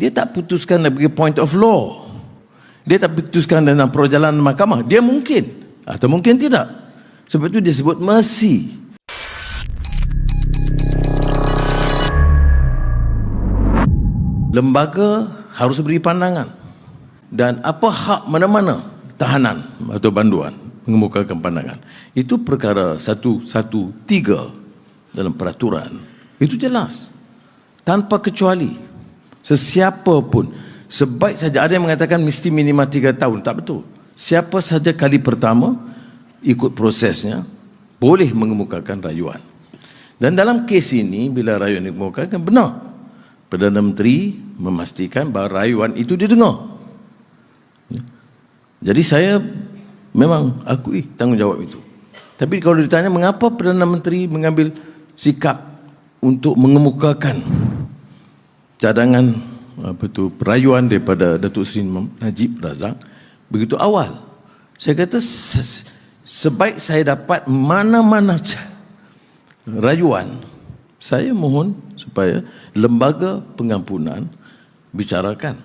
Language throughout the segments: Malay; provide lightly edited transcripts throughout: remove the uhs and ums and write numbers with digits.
Dia tak putuskan dari point of law. Dia tak putuskan dalam perjalanan mahkamah. Dia mungkin atau mungkin tidak. Sebab itu dia sebut mercy. Lembaga harus beri pandangan. Dan apa hak mana-mana tahanan atau banduan mengemukakan pandangan. Itu perkara 113 dalam peraturan. Itu jelas. Tanpa kecuali. Sesiapa pun. Sebaik saja ada yang mengatakan mesti minimal 3 tahun. Tak betul. Siapa saja kali pertama ikut prosesnya boleh mengemukakan rayuan. Dan dalam kes ini bila rayuan dikemukakan benar. Perdana Menteri memastikan bahawa rayuan itu didengar. Jadi saya memang akui tanggungjawab itu. Tapi kalau ditanya mengapa Perdana Menteri mengambil sikap untuk mengemukakan cadangan rayuan daripada Datuk Seri Najib Razak begitu awal. Saya kata sebaik saya dapat mana-mana rayuan, saya mohon supaya lembaga pengampunan bicarakan.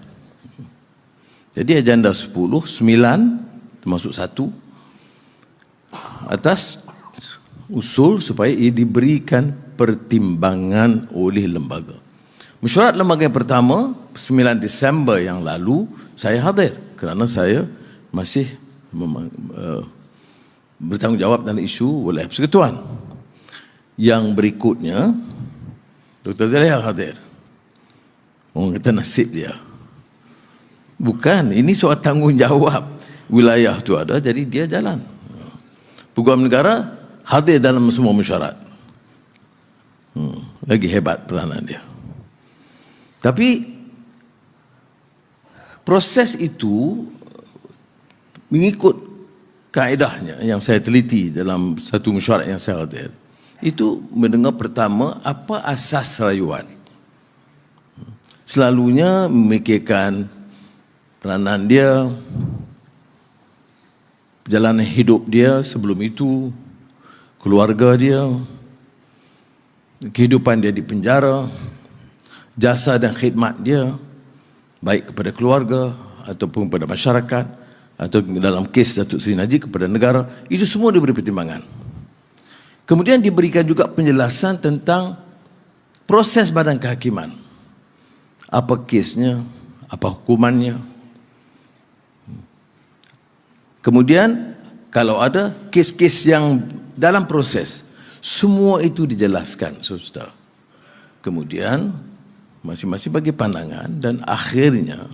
Jadi agenda 10, 9 termasuk 1 atas usul supaya ia diberikan pertimbangan oleh lembaga. Mesyuarat lembaga yang pertama 9 Disember yang lalu saya hadir kerana saya masih bertanggungjawab dalam isu wilayah persekutuan. Yang berikutnya Dr. Zaliha hadir. Orang kata nasib dia. Bukan, ini soal tanggungjawab. Wilayah tu ada, jadi dia jalan. Peguam negara hadir dalam semua mesyuarat. Lagi hebat peranan dia. Tapi proses itu mengikut kaedahnya yang saya teliti dalam satu mesyuarat yang saya hadir. Itu mendengar pertama apa asas rayuan. Selalunya memikirkan peranan dia, perjalanan hidup dia sebelum itu, keluarga dia, kehidupan dia di penjara, jasa dan khidmat dia, baik kepada keluarga ataupun kepada masyarakat, atau dalam kes Datuk Seri Najib kepada negara, itu semua diberi pertimbangan. Kemudian diberikan juga penjelasan tentang proses badan kehakiman. Apa kesnya, apa hukumannya. Kemudian kalau ada kes-kes yang dalam proses, semua itu dijelaskan, saudara. Kemudian masing-masing bagi pandangan dan akhirnya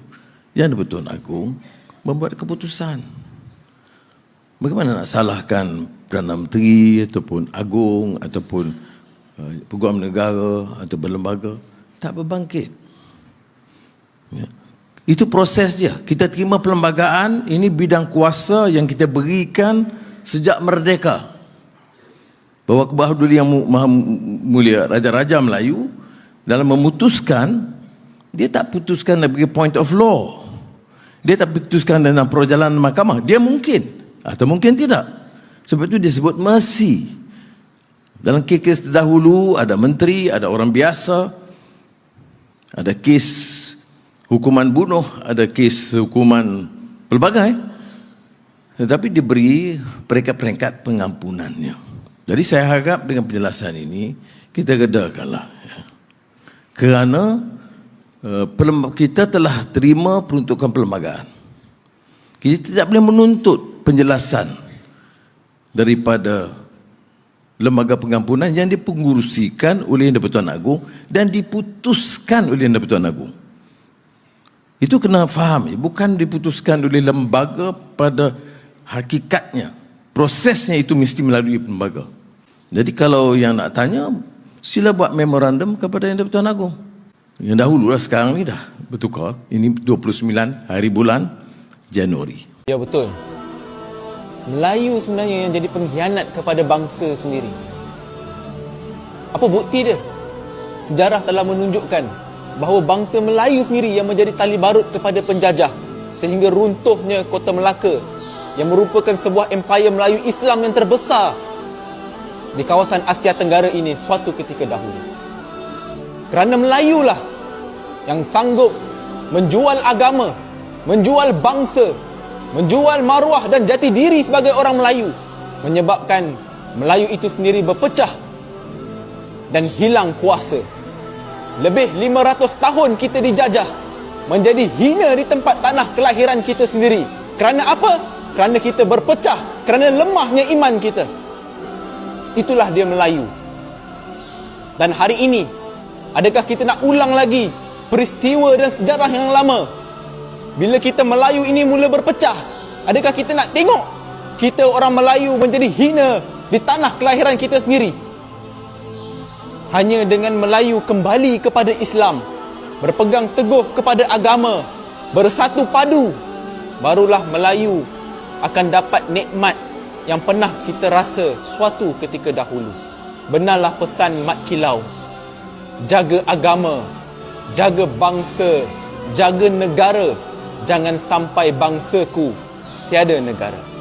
Yang di-Pertuan Agong membuat keputusan. Bagaimana nak salahkan Perdana Menteri ataupun Agong ataupun Peguam Negara atau berlembaga, tak berbangkit. Ya. Itu proses dia. Kita terima perlembagaan, ini bidang kuasa yang kita berikan sejak merdeka. Bahawa Kebahaduran Yang Maha Mulia Raja-Raja Melayu dalam memutuskan, dia tak putuskan dari point of law. Dia tak putuskan dalam perjalanan mahkamah. Dia mungkin atau mungkin tidak. Sebab itu dia sebut mercy. Dalam kes terdahulu ada menteri, ada orang biasa, ada kes hukuman bunuh, ada kes hukuman pelbagai, tetapi diberi peringkat-peringkat pengampunannya. Jadi saya harap dengan penjelasan ini kita redakanlah, ya. Kerana kita telah terima peruntukan perlembagaan. Kita tidak boleh menuntut penjelasan daripada lembaga pengampunan yang dipengurusikan oleh Yang di-Pertuan Agong dan diputuskan oleh Yang di-Pertuan Agong. Itu kena faham, bukan diputuskan oleh lembaga pada hakikatnya. Prosesnya itu mesti melalui lembaga. Jadi kalau yang nak tanya, sila buat memorandum kepada Yang di-Pertuan Agong. Yang dahululah, sekarang ni dah bertukar. Ini 29 hari bulan Januari. Ya betul. Melayu sebenarnya yang jadi pengkhianat kepada bangsa sendiri. Apa bukti dia? Sejarah telah menunjukkan bahawa bangsa Melayu sendiri yang menjadi tali barut kepada penjajah sehingga runtuhnya Kota Melaka yang merupakan sebuah empayar Melayu Islam yang terbesar di kawasan Asia Tenggara ini suatu ketika dahulu. Kerana Melayulah yang sanggup menjual agama, menjual bangsa, menjual maruah dan jati diri sebagai orang Melayu, menyebabkan Melayu itu sendiri berpecah dan hilang kuasa. Lebih 500 tahun kita dijajah, menjadi hina di tempat tanah kelahiran kita sendiri. Kerana apa? Kerana kita berpecah, kerana lemahnya iman kita. Itulah dia Melayu. Dan hari ini, adakah kita nak ulang lagi peristiwa dan sejarah yang lama? Bila kita Melayu ini mula berpecah, adakah kita nak tengok kita orang Melayu menjadi hina di tanah kelahiran kita sendiri? Hanya dengan Melayu kembali kepada Islam, berpegang teguh kepada agama, bersatu padu, barulah Melayu akan dapat nikmat yang pernah kita rasa suatu ketika dahulu. Benarlah pesan Mat Kilau, jaga agama, jaga bangsa, jaga negara, jangan sampai bangsaku tiada negara.